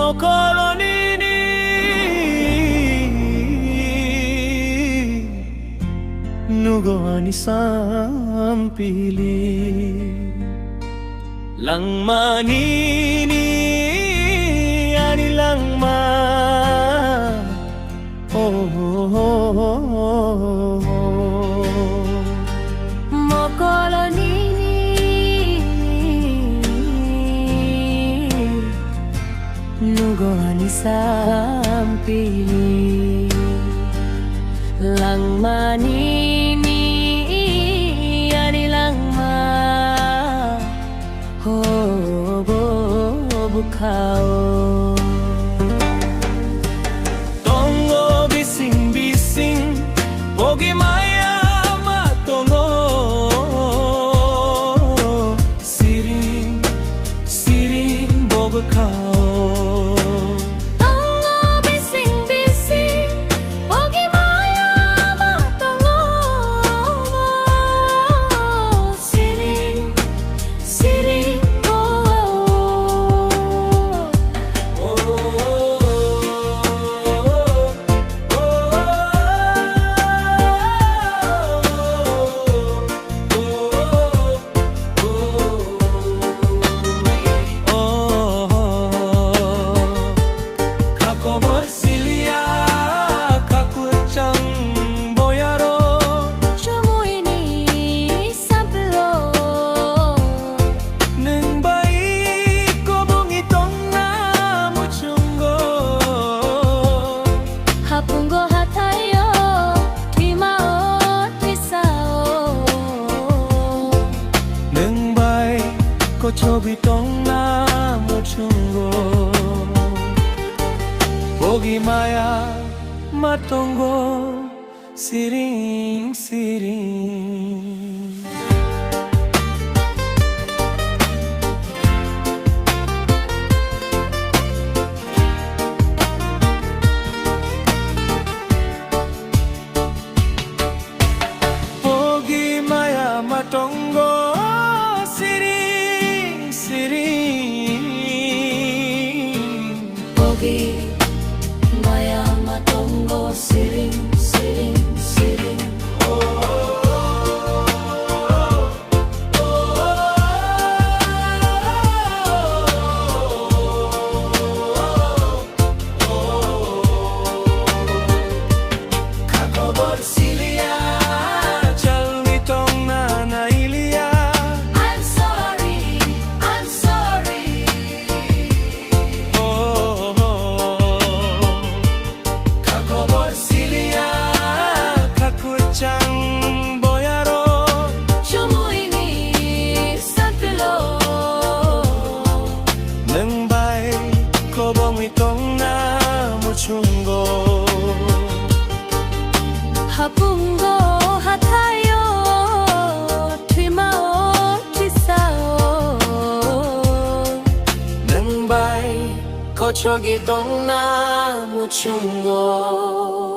mokolo nini nugoani sampili langma nini ani langma mokolo nini nugoani sampili langma nini ani langma bukao tongo bising bising bogi maya matongo siring siring bobukao 저기 동나무 충고 보기 마야 마동고 시링 시링 보기 마야 마동고 Bogi maya matongo siring siring siring kakobor silia jalwi tong nana ilia I'm sorry Chang boyaro chumuini sapilo nang bay ko bong itong na muchungo hapungo hatayo twimao twisao nang bay ko chogi tong na muchungo